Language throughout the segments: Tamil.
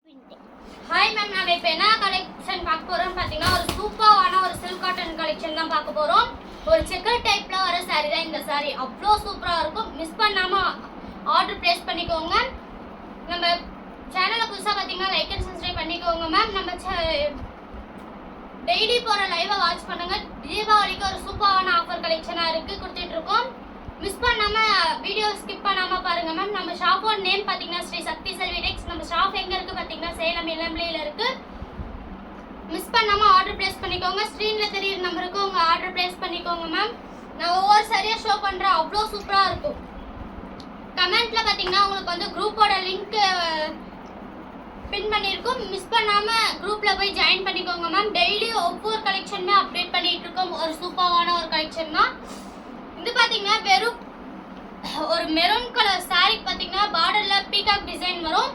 ஹாய் மேம், நம்ம இப்போ என்ன கலெக்ஷன் பார்க்க போறோம் பார்த்தீங்கன்னா ஒரு சூப்பரான ஒரு சில்க் காட்டன் கலெக்ஷன் தான் பார்க்க போறோம். ஒரு செக்கர் டைப்ல வர saree தான் இந்த saree. அவ்வளோ சூப்பரா இருக்கும். மிஸ் பண்ணாம ஆர்டர் பிளேஸ் பண்ணிக்கோங்க. நம்ம சேனலை புதுசாக பார்த்தீங்கன்னா லைக் அண்ட் சப்ஸ்கிரைப் பண்ணிக்கோங்க மேம். நம்ம டெய்லி போகிற லைவை வாட்ச் பண்ணுங்க. தீபாவளிக்கு ஒரு சூப்பரான ஆஃபர் கலெக்ஷனாக இருக்குது கொடுத்துட்டு இருக்கோம். மிஸ் பண்ணாம வீடியோ ஸ்கிப் பண்ணாம பாருங்க மேம். நம்ம ஷாப்போட நேம் பாத்தீங்கன்னா ஸ்ரீ சக்தி செல்வி டெக்ஸ். நம்ம ஷாப் எங்க இருக்கு பாத்தீங்கன்னா சேலம் இளம்பிள்ளையில இருக்கு. மிஸ் பண்ணாம ஆர்டர் பிளேஸ் பண்ணிக்கோங்க. ஸ்கிரீன்ல தெரியுற நம்பருக்கு உங்க ஆர்டர் பிளேஸ் பண்ணிக்கோங்க மேம். நான் ஒவ்வொரு சரியா ஷோ பண்றேன். அவ்வளோ சூப்பரா இருக்கும். கமெண்ட்ல பாத்தீங்கன்னா உங்களுக்கு வந்து குரூப்போட லிங்க் பின் பண்ணிருக்கோம். மிஸ் பண்ணாம குரூப்ல போய் ஜாயின் பண்ணிக்கோங்க மேம். டெய்லி ஒவ்வொரு கலெக்ஷனுமே அப்டேட் பண்ணிட்டு இருக்கோம். ஒரு சூப்பரான ஒரு கலெக்ஷன் தான் இது. பாத்தீங்கன்னா வெறும் ஒரு மெரூன் கலர் saree பாத்தீங்கன்னா பார்டர்ல பீகாக் டிசைன் வரும்.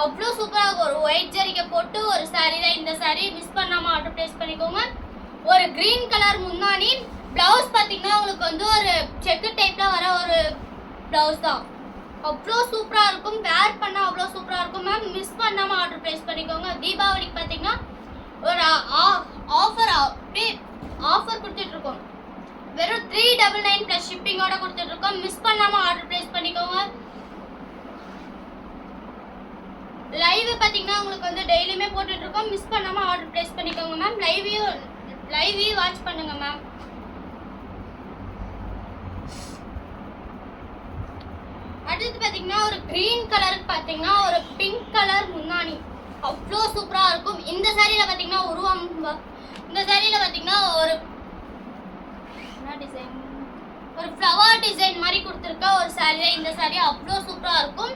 அவ்வளோ சூப்பரா ஒரு ஒயிட் ஜரிகை போட்டு ஒரு saree தான் இந்த saree. மிஸ் பண்ணாம ஆர்டர் பிளேஸ் பண்ணிக்கோங்க. ஒரு கிரீன் கலர் முந்தானி பிளவுஸ் பாத்தீங்கன்னா உங்களுக்கு வந்து ஒரு செக் டைப்ல வர ஒரு பிளவுஸ் தான். அவ்வளோ சூப்பரா இருக்கும். வேர் பண்ணா அவ்வளோ சூப்பரா இருக்கும் மேம். மிஸ் பண்ணாம ஆர்டர் பிளேஸ் பண்ணிக்கோங்க. தீபாவளிக்கு பாத்தீங்கன்னா ஒரு ஆஃபர் கொடுத்துட்டு இருக்கோம். வெறும் 399 பிளஸ் ஷிப்பிங்கோட கொடுத்துட்டு இருக்கோம். மிஸ் பண்ணாம ஆர்டர் பிளேஸ் பண்ணிக்கோங்க. லைவ் பாத்தீங்கன்னா உங்களுக்கு வந்து டெய்லியுமே போட்டுட்டு இருக்கோம். மிஸ் பண்ணாம ஆர்டர் பிளேஸ் பண்ணிக்கோங்க மேம். லைவையும் வாட்ச் பண்ணுங்க மேம். அடுத்து பாத்தீங்கன்னா ஒரு கிரீன் கலருக்கு பாத்தீங்கன்னா ஒரு பிங்க் கலர் முந்தானி அவ்வளோ சூப்பரா இருக்கும். இந்த சாரியில பாத்தீங்கன்னா இந்த சாரியில பாத்தீங்கன்னா ஒரு டிசைன் ஒரு ஃப்ளவர் டிசைன் மாதிரி கொடுத்துருக்க ஒரு saree. இந்த saree அவ்வளோ சூப்பரா இருக்கும்.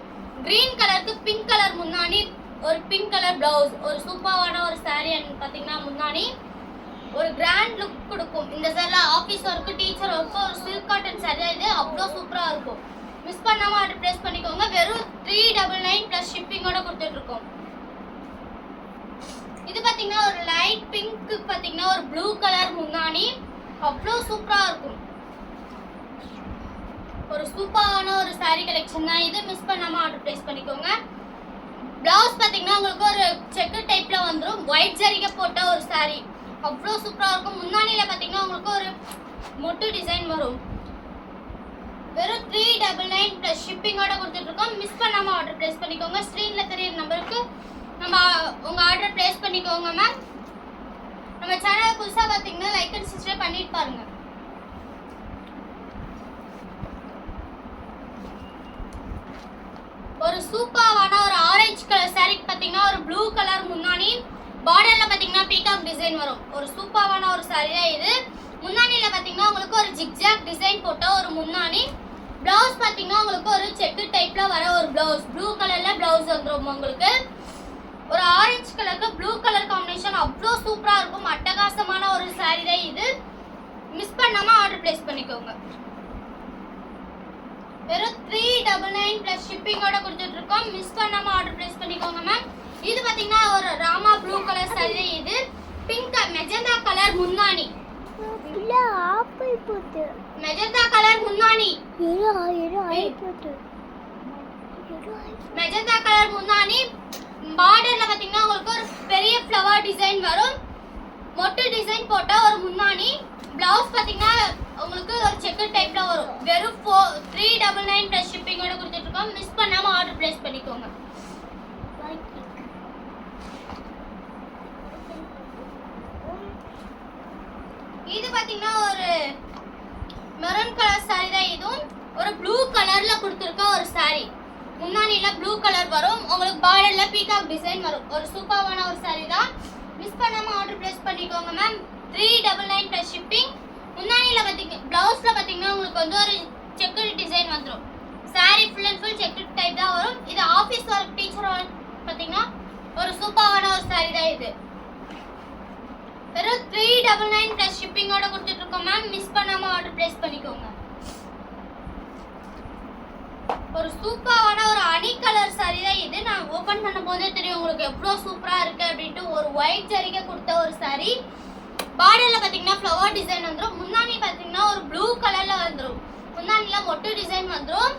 கிரீன் கலருக்கு பிங்க் கலர் முந்தானி, ஒரு பிங்க் கலர் பிளவுஸ், ஒரு சூப்பரான ஒரு saree. பார்த்தீங்கன்னா முந்தானி ஒரு கிராண்ட் லுக் கொடுக்கும். இந்த saree office work, teacher work, ஒரு சில்க் காட்டன் saree. இது அவ்வளோ சூப்பரா இருக்கும். மிஸ் பண்ணாம ஆர்டர் பிளேஸ் பண்ணிக்கோங்க. வெறும் 399 பிளஸ் ஷிப்பிங்கோட கொடுத்துட்டு இருக்கோம். இது பார்த்தீங்கன்னா ஒரு லைட் பிங்க் பார்த்தீங்கன்னா ஒரு ப்ளூ கலர் முந்தானி அவ்வளோ சூப்பரா இருக்கும். ஒரு சூப்பரான ஒரு saree கலெக்ஷன் தான் இது. மிஸ் பண்ணாம ஆர்டர் பிளேஸ் பண்ணிக்கோங்க. பிளவுஸ் பாத்தீங்கன்னா உங்களுக்கு ஒரு செக் டைப்ல வந்துரும். ஒயிட் ஜரிகை போட்ட ஒரு saree அவ்வளோ சூப்பரா இருக்கும். முந்தானியில பாத்தீங்கன்னா உங்களுக்கு ஒரு மொட்டு டிசைன் வரும். வெறும் 399 பிளஸ் ஷிப்பிங்கோட கொடுத்துட்டு இருக்கோம். மிஸ் பண்ணாம ஆர்டர் பிளேஸ் பண்ணிக்கோங்க. ஸ்கிரீன்ல தெரியுற நம்பருக்கு நம்ம உங்க ஆர்டர் பிளேஸ் பண்ணிக்கோங்க மேம். நம்ம சேனல் புதுசா பாத்தீங்கன்னா லைக் அண்ட் சப்ஸ்கிரைப் பண்ணிட்டு பாருங்க. ஒரு சூப்பரான ஒரு ஆரஞ்சு கலர் saree பாத்தீங்கன்னா ஒரு ப்ளூ கலர் முந்தானி பார்டர்ல பாத்தீங்கன்னா பீகாக் டிசைன் வரும். ஒரு சூப்பரான ஒரு saree தான் இது. முந்தானில பாத்தீங்கன்னா உங்களுக்கு ஒரு ஜிக்ஜாக் டிசைன் போட்ட ஒரு முந்தானி. பிளவுஸ் பாத்தீங்கன்னா உங்களுக்கு ஒரு செக் டைப்ல வர ஒரு பிளவுஸ். ப்ளூ கலர்ல பிளவுஸ் வந்துரும் உங்களுக்கு. ஒரு ஆரஞ்சு கலருக்கு ப்ளூ கலர் காம்பினேஷன் அவ்வளோ சூப்பரா இருக்கும். அட்டகாசமான ஒரு saree தான் இது. மிஸ் பண்ணாம ஆர்டர் பிளேஸ் பண்ணிக்கோங்க. வெறும் 399 பிளஸ் ஷிப்பிங்கோட கொடுத்துட்டு இருக்கோம். மிஸ் பண்ணாம ஆர்டர் பிளேஸ் பண்ணிக்கோங்க மேம். இது பாத்தீங்கன்னா ஒரு ராமா ப்ளூ கலர் saree தான் இது. பிங்க் மெஜந்தா கலர் முந்தானி. மெஜந்தா கலர் முந்தானி. மெஜந்தா கலர் முந்தானி பார்டர்ல பாத்தீங்கன்னா உங்களுக்கு ஒரு பெரிய ஃப்ளவர் டிசைன் வரும். மொட்டு டிசைன் போட்ட ஒரு முந்தானி. பிளவுஸ் பாத்தீங்கன்னா உங்களுக்கு ஒரு செக்கர் டைப்ல வரும். வெறும் 399 பிளஸ் ஷிப்பிங்கோட கொடுத்துட்டு இருக்கோம். மிஸ் பண்ணாம ஆர்டர் பிளேஸ் பண்ணிக்கோங்க. இது பாத்தீங்கன்னா ஒரு மெரூன் கலர் saree தான். இதுவும் ஒரு ப்ளூ கலர்ல கொடுத்துருக்க ஒரு saree. முன்னாடில ப்ளூ கலர் வரும். உங்களுக்கு பார்டர்ல பீகாக் டிசைன் வரும். ஒரு சூப்பரான ஒரு saree தான். மிஸ் பண்ணாம ஆர்டர் பிளேஸ் பண்ணிக்கோங்க மேம். 399 plus shipping. முன்னாடில பாத்தீங்க பிளவுஸ்ல பாத்தீங்கன்னா உங்களுக்கு வந்து ஒரு செக்குடு டிசைன் வந்துரும். saree full and full checked type தான் வரும். இது ஆபீஸ் ஒர்க், டீச்சர் ஒர்க் பாத்தீங்கன்னா ஒரு சூப்பரான ஒரு saree தான் இது. வெறும் 399 பிளஸ் ஷிப்பிங்கோட கொடுத்துட்டு இருக்கோம் மேம். மிஸ் பண்ணாம ஆர்டர் பிளேஸ் பண்ணிக்கோங்க. ஒரு சூப்பரான ஒரு அனி கலர் saree தான் இது. நான் ஓபன் பண்ணும்போதே தெரியும் உங்களுக்கு எவ்வளவு சூப்பரா இருக்கு அப்படின்ட்டு. ஒரு ஒயிட் ஜரிகை கொடுத்த ஒரு saree. பார்டர்ல பாத்தீங்கன்னா ஃப்ளவர் டிசைன் வந்துரும். முன்னாடி பாத்தீங்கன்னா ஒரு ப்ளூ கலர்ல வந்துரும். முன்னாடில மொட்டு டிசைன் வந்துரும்.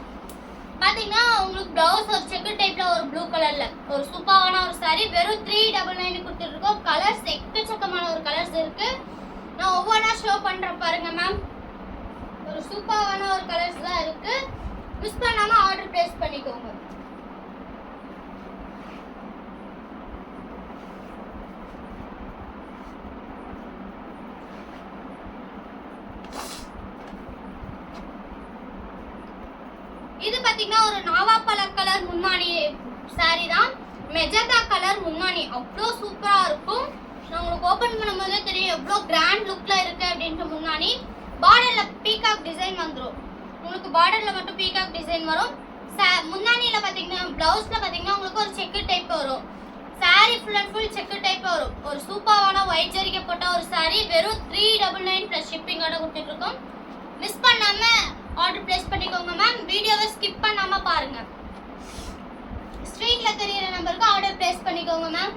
பாத்தீங்கன்னா உங்களுக்கு பிளவுஸ் ஒரு செக்குடு டைப்ல ஒரு ப்ளூ கலர்ல ஒரு சூப்பரான ஒரு saree வெறும் 399 கொடுத்துட்டு இருக்கோம். கலர்ஸ் எக்கச்சக்கமான ஒரு கலர்ஸ் இருக்கு. நான் ஒவ்வொன்றா ஷோ பண்றேன் பாருங்க மேம். ஒரு சூப்பரான ஒரு கலர்ஸ் தான் இருக்கு. மிஸ் பண்ணாம ஆர்டர் பிளேஸ் பண்ணிக்கோங்க. இது பாத்தீங்கன்னா ஒரு நாவாப்பழ கலர் முன்னாடி saree தான். மெஜந்தா கலர் முன்னாடி அவ்வளோ சூப்பரா இருக்கும். நான் உங்களுக்கு ஓபன் பண்ணும்போதே தெரியும் எவ்வளோ கிராண்ட் லுக்ல இருக்கு அப்படின்ட்டு. முன்னாடி பார்டர்ல பீகாக் டிசைன் வந்துடும். உங்களுக்கு பார்டர்ல மட்டும் பீகாக் டிசைன் வரும். முன்னாடியில பாத்தீங்கன்னா பிளவுஸ்ல பாத்தீங்கன்னா உங்களுக்கு ஒரு செக்குடு டைப் வரும். saree full and full checked type வரும். ஒரு சூப்பரான ஒயிட் ஜரிகை போட்ட ஒரு saree வெறும் 399 பிளஸ் ஷிப்பிங்கோட கொடுத்துட்டு இருக்கோம். மிஸ் பண்ணாம ஆர்டர் பிளேஸ் பண்ணிக்கோங்க மேம். வீடியோவை ஸ்கிப் பண்ணாம பாருங்க. ஸ்க்ரீன்ல தெரியுற நம்பருக்கு ஆர்டர் பிளேஸ் பண்ணிக்கோங்க மேம்.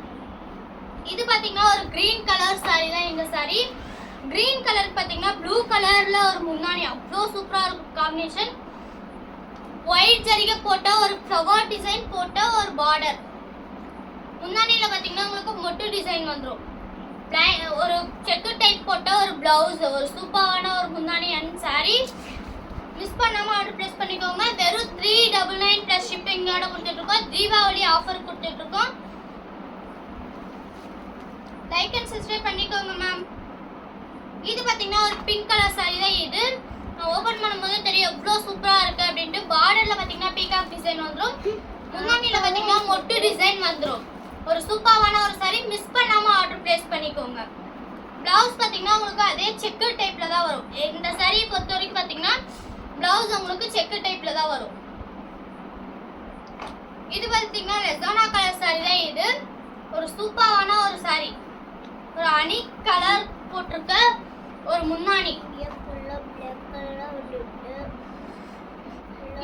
இது பாத்தீங்கன்னா ஒரு கிரீன் கலர் saree தான் இந்த saree. கிரீன் கலர் பாத்தீங்கன்னா ப்ளூ கலர்ல ஒரு முன்னாடி அவ்வளோ சூப்பரா இருக்கும் காம்பினேஷன். ஒயிட் ஜரிகை போட்ட ஒரு ஃப்ளவர் டிசைன் போட்ட ஒரு பார்டர். முன்னாடியில பாத்தீங்கன்னா உங்களுக்கு மொட்டு டிசைன் வந்துடும். ஒரு செக்கு டைப் போட்ட ஒரு பிளவுஸ் ஒரு சூப்பரான ஒரு முன்னாடி அண்ட் saree. மிஸ் பண்ணாம ஆர்டர் பிளேஸ் பண்ணிக்கோங்க. வெறும் 399 பிளஸ் ஷிப்பிங்கோட கொடுத்துட்டு இருக்கோம். தீபாவளி ஆஃபர் கொடுத்துட்டு இருக்கோம். லைக் அண்ட் சப்ஸ்கிரைப் பண்ணிக்கோங்க மேம். இது பாத்தீங்கன்னா ஒரு பிங்க் கலர் saree தான் இது. நான் ஓபன் பண்ணும்போது தெரியும் எவ்வளோ சூப்பரா இருக்கு அப்படின்ட்டு. பார்டர்ல பாத்தீங்கன்னா பீகாக் டிசைன் வந்துடும். முன்னாடியில பாத்தீங்கன்னா மொட்டு டிசைன் வந்துடும். ஒரு சூப்பரான ஒரு saree. மிஸ் பண்ணாம ஆர்டர் பிளேஸ் பண்ணிக்கோங்க. பிளவுஸ் பாத்தீங்கன்னா உங்களுக்கு அதே செக்குடு டைப்ல தான் வரும். இந்த saree பொறுத்த வரைக்கும் பாத்தீங்கன்னா பிளவுஸ் உங்களுக்கு செக்குடு டைப்ல தான் வரும். இது பாத்தீங்கன்னா லெசானா கலர் saree தான் இது. ஒரு சூப்பரான ஒரு saree. ஒரு அணி கலர் போட்டிருக்க ஒரு முன்னாடி.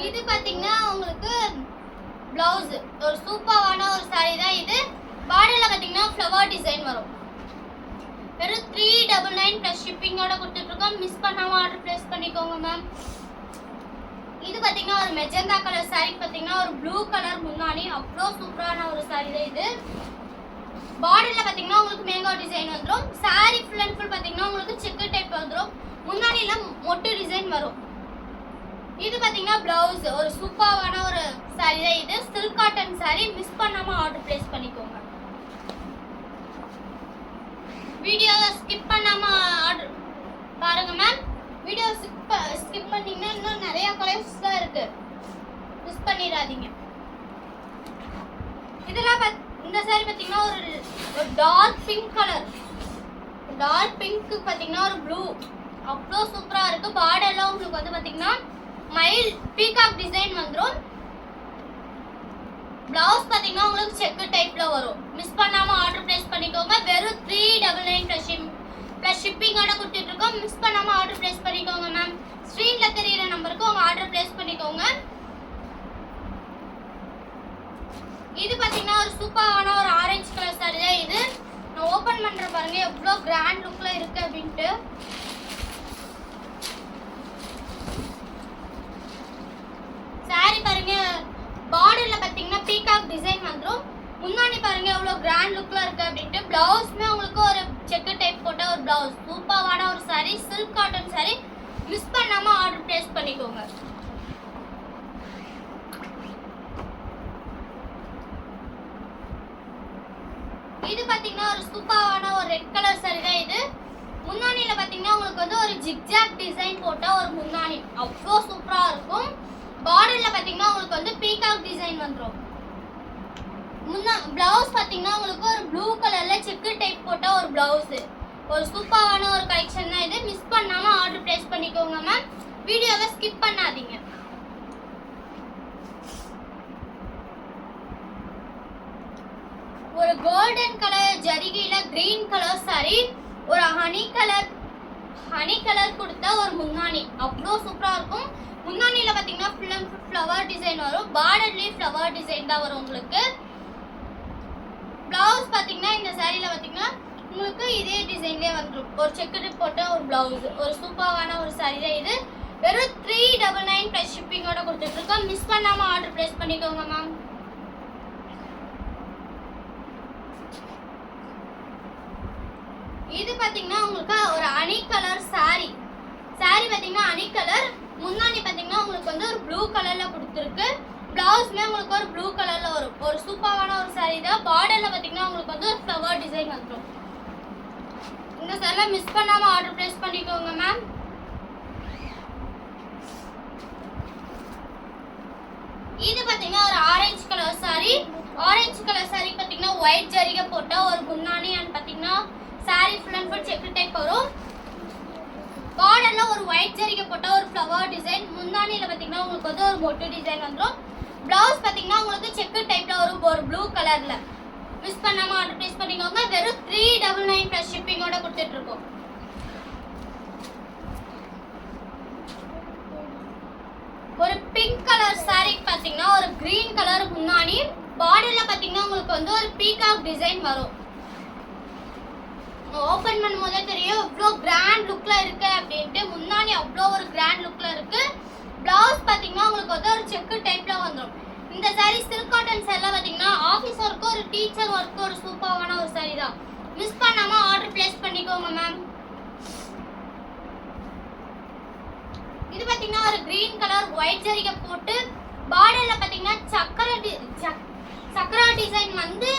இது பாத்தீங்கன்னா உங்களுக்கு பிளவுஸ் ஒரு சூப்பரான ஒரு saree தான் இது. பார்டர்ல பாத்தீங்கன்னா ஃப்ளவர் டிசைன் வரும். வெறும் 399 பிளஸ் ஷிப்பிங்கோட கொடுத்துட்டு இருக்கோம். மிஸ் பண்ணாம ஆர்டர் பிளேஸ் பண்ணிக்கோங்க மேம். இது பாத்தீங்கன்னா ஒரு மெஜந்தா கலர் saree. பாத்தீங்கன்னா ஒரு ப்ளூ கலர் முன்னாடி அவ்வளோ சூப்பரான ஒரு saree தான் இது. பார்டர்ல பாத்தீங்கன்னா உங்களுக்கு மேங்கோ டிசைன் வந்துடும். saree ஃபுல் அண்ட் ஃபுல் பாத்தீங்கன்னா உங்களுக்கு செக்குடு டைப் வந்துடும். முன்னாடியில மொட்டு டிசைன் வரும். இது பாத்தீங்கன்னா பிளவுஸ் ஒரு சூப்பரான ஒரு saree தான் இது. Silk cotton saree. மிஸ் பண்ணாம ஆர்டர் பிளேஸ் பண்ணிக்கோங்க. வீடியோவை ஸ்கிப் பண்ணாம ஆர்டர் பாருங்க மேம். வீடியோ ஸ்கிப் பண்ணீங்கன்னா இன்னும் நிறைய கலர்ஸ் தான் இருக்கு. மிஸ் பண்ணிடாதீங்க. இதெல்லாம் இந்த saree பாத்தீங்கன்னா ஒரு dark pink colour. Dark pink பாத்தீங்கன்னா ஒரு ப்ளூ அவ்வளோ சூப்பரா இருக்கு. பார்டர்ல உங்களுக்கு வந்து பாத்தீங்கன்னா மயில் பீகாக் டிசைன் வந்துடும். பிளவுஸ் பாத்தீங்கன்னா உங்களுக்கு செக்கு டைப்ல வரும். மிஸ் பண்ணாம ஆர்டர் பிளேஸ் பண்ணிக்கோங்க. வெறும் 399 பிளஸ் ஷிப்பிங்கோட கொடுத்துட்டு இருக்கோம். மிஸ் பண்ணாம ஆர்டர் பிளேஸ் பண்ணிக்கோங்க மேம். ஸ்க்ரீன்ல தெரியுற நம்பருக்கு உங்க ஆர்டர் பிளேஸ் பண்ணிக்கோங்க. இது பாத்தீங்கன்னா ஒரு சூப்பரான ஒரு ஆரஞ்சு கலர் saree தான் இது. நான் ஓபன் பண்ற பாருங்க எவ்வளோ கிராண்ட் லுக்ல இருக்கு அப்படின்ட்டு. saree பாருங்க பார்டர்ல பாத்தீங்கன்னா பீகாக் டிசைன் வந்துடும். முன்னாடி பாருங்க எவ்வளோ கிராண்ட் லுக்ல இருக்கு அப்படின்ட்டு. பிளவுஸ்மே உங்களுக்கு ஒரு செக்கு டைப் போட்ட ஒரு பிளவுஸ் சூப்பரான ஒரு saree. Silk cotton saree. Miss பண்ணாம ஆர்டர் பிளேஸ் பண்ணிக்கோங்க. இது பாத்தீங்கன்னா ஒரு சூப்பரான ஒரு ரெட் கலர் saree தான் இது. முன்னாடியில பாத்தீங்கன்னா உங்களுக்கு வந்து ஒரு ஜிக்ஜாக் டிசைன் போட்ட ஒரு முன்னாடி அவ்வளோ சூப்பரா இருக்கும். பார்டர்ல பாத்தீங்கன்னா உங்களுக்கு வந்து பீகாக் டிசைன் வந்துடும். பிளவுஸ் பாத்தீங்கன்னா உங்களுக்கு ஒரு ப்ளூ கலர்ல செக்கு டைப் போட்ட ஒரு பிளவுஸ் ஒரு சூப்பரான ஒரு கலெக்ஷன் தான் இது. மிஸ் பண்ணாம ஆர்டர் பிளேஸ் பண்ணிக்கோங்க மேம். வீடியோவை ஸ்கிப் பண்ணாதீங்க. ஒரு கோல்டன் கலர் ஜரிகையில கிரீன் கலர் saree. ஒரு ஹனி கலர் கொடுத்த ஒரு முன்னாடி அவ்வளோ சூப்பரா இருக்கும். முன்னாடியில பாத்தீங்கன்னா full and full flower design வரும். பார்டர்லயே ஃப்ளவர் டிசைன் தான் வரும் உங்களுக்கு. பிளவுஸ் பாத்தீங்கன்னா இந்த சாரியில பாத்தீங்கன்னா உங்களுக்கு இதே டிசைன்லயே வந்துடும். ஒரு செக்குடு போட்ட ஒரு பிளவுஸ் ஒரு சூப்பரான ஒரு saree தான் இது. வெறும் 399 பிளஸ் ஷிப்பிங்கோட கொடுத்துட்டு இருக்கோம். மிஸ் பண்ணாம ஆர்டர் பிளேஸ் பண்ணிக்கோங்க மேம். இது பாத்தீங்கன்னா உங்களுக்கு ஒரு அணி கலர் saree பாத்தீங்கன்னா அணி கலர். முன்னாடி பாத்தீங்கன்னா உங்களுக்கு வந்து ஒரு ப்ளூ கலர்ல கொடுத்துருக்கு. பிளவுஸ்மே உங்களுக்கு ஒரு ப்ளூ கலர்ல வரும். ஒரு சூப்பரான ஒரு saree தான். பார்டர்ல பாத்தீங்கன்னா உங்களுக்கு வந்து ஒரு ஃப்ளவர் டிசைன் வந்துரும். இந்த saree மிஸ் பண்ணாம ஆர்டர் பிளேஸ் பண்ணிக்கோங்க மேம். இது பாத்தீங்கன்னா ஒரு orange colour saree. Orange colour saree பாத்தீங்கன்னா ஒயிட் ஜரிகை போட்ட ஒரு முன்னாடி அண்ட் பாத்தீங்கன்னா saree full and full check type வரும். பார்டர்ல ஒரு ஒயிட் ஜரிகை போட்ட ஒரு ஃப்ளவர் டிசைன். முன்னாடில பாத்தீங்கன்னா உங்களுக்கு வந்து ஒரு மொட்டு டிசைன் வந்துரும். பிளவுஸ் பாத்தீங்கன்னா உங்களுக்கு செக் டைப்ல வரும் ஒரு ப்ளூ கலர்ல. மிஸ் பண்ணாம ஆர்டர் பிளேஸ் பண்ணிக்கோங்க. வெறும் 399 பிளஸ் ஷிப்பிங்கோட கொடுத்துட்டு இருக்கோம். ஒரு பிங்க் கலர் saree பாத்தீங்கன்னா ஒரு கிரீன் கலர் முன்னாடி பார்டர்ல பாத்தீங்கன்னா உங்களுக்கு வந்து ஒரு பீகாக் டிசைன் வரும். ஓபன் பண்ணும்போதே தெரியும் இவ்ளோ கிராண்ட் லுக்ல இருக்கு அப்படின்ட்டு. முன்னாடி அவ்ளோ ஒரு கிராண்ட் லுக்ல இருக்கு. பிளவுஸ் பாத்தீங்கன்னா உங்களுக்கு வந்து ஒரு செக் டைப்ல வந்துரும். இந்த saree சில்க் காட்டன் saree பாத்தீங்கன்னா ஆபீஸ் ஒர்க் ஒரு டீச்சர் ஒர்க் ஒரு சூப்பரான ஒரு saree தான். மிஸ் பண்ணாம ஆர்டர் பிளேஸ் பண்ணிக்கோங்க மேம். இது பாத்தீங்கன்னா ஒரு கிரீன் கலர் ஒயிட் ஜரிகை போட்டு பார்டர்ல பாத்தீங்கன்னா சக்கரா டிசைன் வந்து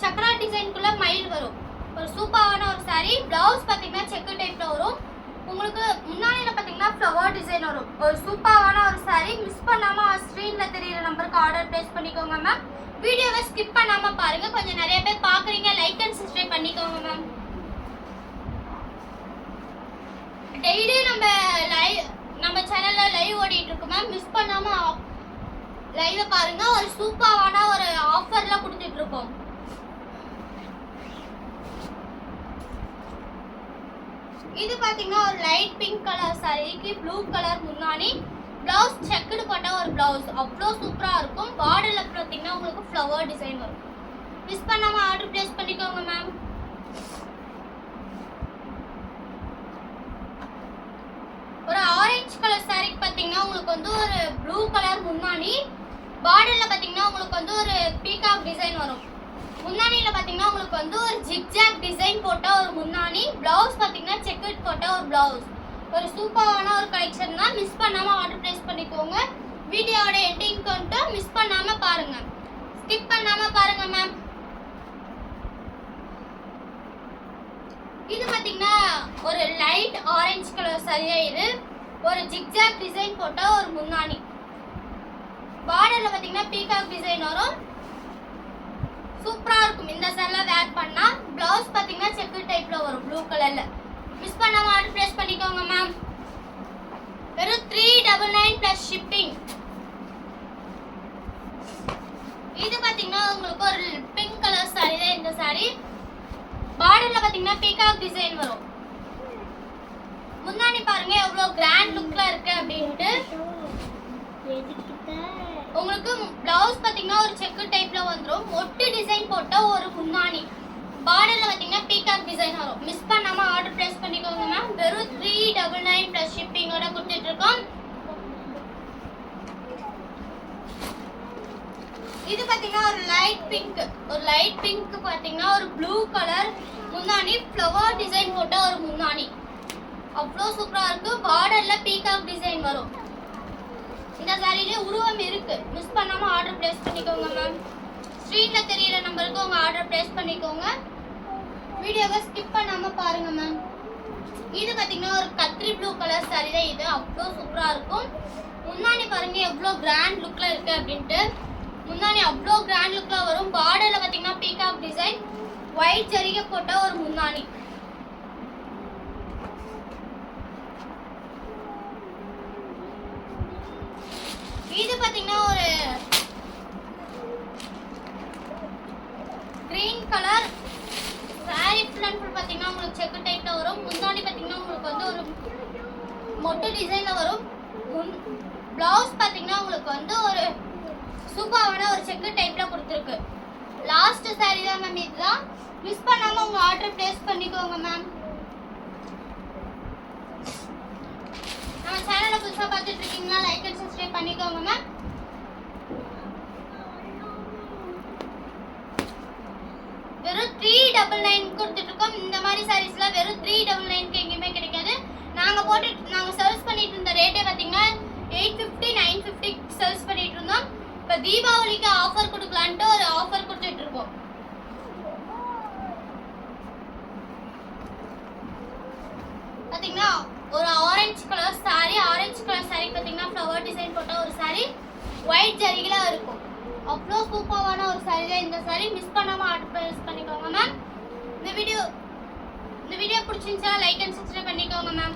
சக்கரா டிசைனுக்குள்ள மயில் வரும். ஒரு சூப்பரான ஒரு saree. பிளவுஸ் பாத்தீங்கன்னா செக் டைப்ல வரும். உங்களுக்கு முன்னாடில பாத்தீங்கன்னா ஃப்ளவர் டிசைன் வரும். ஒரு சூப்பரான ஒரு saree. மிஸ் பண்ணாம ஸ்கிரீன்ல தெரியுற நம்பருக்கு ஆர்டர் பிளேஸ் பண்ணிக்கோங்க மேம். வீடியோவை ஸ்கிப் பண்ணாம பாருங்க. கொஞ்சம் நிறைய பேர் பாக்குறீங்க. லைக் அண்ட் சப்ஸ்கிரைப் பண்ணிக்கோங்க மேம். டெய்லி நம்ம சேனல்ல லைவ் ஓடிட்டு இருக்கு மேம். மிஸ் பண்ணாம லைவ் பாருங்க. ஒரு சூப்பரான ஒரு ஆஃபர்ல கொடுத்துட்டு இருக்கோம். இது பாத்தீங்கன்னா ஒரு லைட் பிங்க் கலர் சாரிக்கு ப்ளூ கலர் முன்னாடி பிளவுஸ் செக்குடு போட்ட ஒரு பிளவுஸ் அவ்வளோ சூப்பரா இருக்கும். பார்டர்ல பாத்தீங்கன்னா உங்களுக்கு ஃப்ளவர் டிசைன் வரும். மிஸ் பண்ணாம ஆர்டர் பிளேஸ் பண்ணிக்கோங்க மேம். ஒரு ஆரஞ்சு கலர் சாரிக்கு பாத்தீங்கன்னா உங்களுக்கு வந்து ஒரு ப்ளூ கலர் முன்னாடி பார்டர்ல பாத்தீங்கன்னா உங்களுக்கு வந்து ஒரு பீகாக் டிசைன் வரும். முன்னாடில பாத்தீங்கன்னா உங்களுக்கு வந்து ஒரு ஜிக்ஜாக் டிசைன் போட்ட ஒரு முன்னாடி பிளவுஸ் பாத்தீங்கன்னா செக்கட் போட்ட ஒரு பிளவுஸ். ஒரு சூப்பரான ஒரு கலெக்ஷன் தான். மிஸ் பண்ணாம ஆர்டர் பிளேஸ் பண்ணிக்கோங்க. வீடியோவோட எண்டிங் கொண்டு மிஸ் பண்ணாம பாருங்க. ஸ்கிப் பண்ணாம பாருங்க மேம். இது பாத்தீங்கன்னா ஒரு லைட் ஆரஞ்சு கலர் சரியா. இது ஒரு ஜிக்ஜாக் டிசைன் போட்ட ஒரு முன்னாடி பார்டர்ல பாத்தீங்கன்னா பீகாக் டிசைன் வரும். சூப்பரா இருக்கும். இந்த saree வேர் பண்ணா பிளவுஸ் பாத்தீங்கன்னா செக் டைப்ல வரும் ப்ளூ கலர்ல. மிஸ் பண்ணாம ஆர்டர் பிளேஸ் பண்ணிக்கோங்க மேம். வெறும் 399 பிளஸ் ஷிப்பிங். இது பாத்தீங்கன்னா உங்களுக்கு ஒரு பிங்க் கலர் saree தான். இந்த saree பார்டர்ல பாத்தீங்கன்னா பீகாக் டிசைன் வரும். முன்னாடி பாருங்க எவ்வளவு கிராண்ட் லுக்ல இருக்கு அப்படின்ட்டு. உங்களுக்கு பிளவுஸ் பாத்தீங்கன்னா ஒரு செக் டைப்ல வந்துரும். மொட்டு டிசைன் போட்ட ஒரு முன்னாடி பார்டர்ல பாத்தீங்கன்னா பீகாக் டிசைன் வரும். மிஸ் பண்ணாம ஆர்டர் பிளேஸ் பண்ணிக்கோங்க மேம். வெறும் 399 பிளஸ் ஷிப்பிங்கோட கொடுத்துட்டு இருக்கோம். இது பாத்தீங்கன்னா ஒரு லைட் பிங்க் பாத்தீங்கன்னா ஒரு ப்ளூ கலர் முன்னாடி ஃப்ளவர் டிசைன் போட்ட ஒரு முன்னாடி அவ்வளோ சூப்பரா இருக்கு. பார்டர்ல பீகாக் டிசைன் வரும். இந்த சாரியில உருவம் இருக்கு. மிஸ் பண்ணாம ஆர்டர் பிளேஸ் பண்ணிக்கோங்க மேம். ஸ்க்ரீன்ல தெரியுற நம்பருக்கு உங்க ஆர்டர் பிளேஸ் பண்ணிக்கோங்க. வீடியோவை ஸ்கிப் பண்ணாம பாருங்க மேம். இது பாத்தீங்கன்னா ஒரு கத்திரி ப்ளூ கலர் சாரி தான். இது அவ்வளோ சூப்பரா இருக்கும். முன்னாடி பாருங்க எவ்வளோ கிராண்ட் லுக்ல இருக்கு அப்படின்ட்டு. முன்னாடி அவ்வளோ கிராண்ட் லுக்ல வரும். பார்டர்ல பாத்தீங்கன்னா பீகாக் டிசைன் ஒயிட் ஜரிகை போட்ட ஒரு முன்னாடி. இது பாத்தீங்கன்னா ஒரு green colour sorry. Full and full பாத்தீங்கன்னா உங்களுக்கு செக் டைப்ல வரும். முன்னாடி பாத்தீங்கன்னா உங்களுக்கு வந்து ஒரு மொட்டு டிசைன்ல வரும். பிளவுஸ் பாத்தீங்கன்னா உங்களுக்கு வந்து ஒரு சூப்பரான ஒரு செக் டைப்ல கொடுத்துருக்கு. லாஸ்ட் சாரி தான் மேம். இதுதான். மிஸ் பண்ணாம உங்க ஆர்டர் பிளேஸ் பண்ணிக்கோங்க மேம். நம்ம சேனலை புதுசாக பார்த்துட்டு இருக்கீங்கன்னா லைக் அண்ட் சப்ஸ்கிரைப் பண்ணிக்கோங்க மேம். 399 கொடுத்துட்டு இருக்கோம். இந்த மாதிரி சாரீஸ்லாம் வெறும் 399க்கு எங்கேயுமே கிடைக்காது. நாங்க சர்ச் பண்ணிட்டு இருந்த ரேட்டே பாத்தீங்கன்னா 850 950 சர்ச் பண்ணிட்டு இருந்தோம். இப்போ தீபாவளிக்கு ஆஃபர் கொடுக்கலான்ட்டு ஒரு ஆஃபர் கொடுத்துட்டு இருக்கோம். பாத்தீங்கன்னா ஒரு ஆரஞ்சு கலர் சாரி பாத்தீங்கன்னா ஃப்ளவர் டிசைன் போட்ட ஒரு சாரி ஒயிட் ஜரிகில இருக்கும். அவ்வளோ சூப்பரான ஒரு சாரி தான் இந்த சாரி. மிஸ் பண்ணாம ஆர்டர் பிளேஸ் பண்ணிக்கோங்க மேம். இந்த வீடியோ பிடிச்சிருந்துச்சா லைக் அண்ட் சப்ஸ்கிரைப் பண்ணிக்கோங்க மேம்.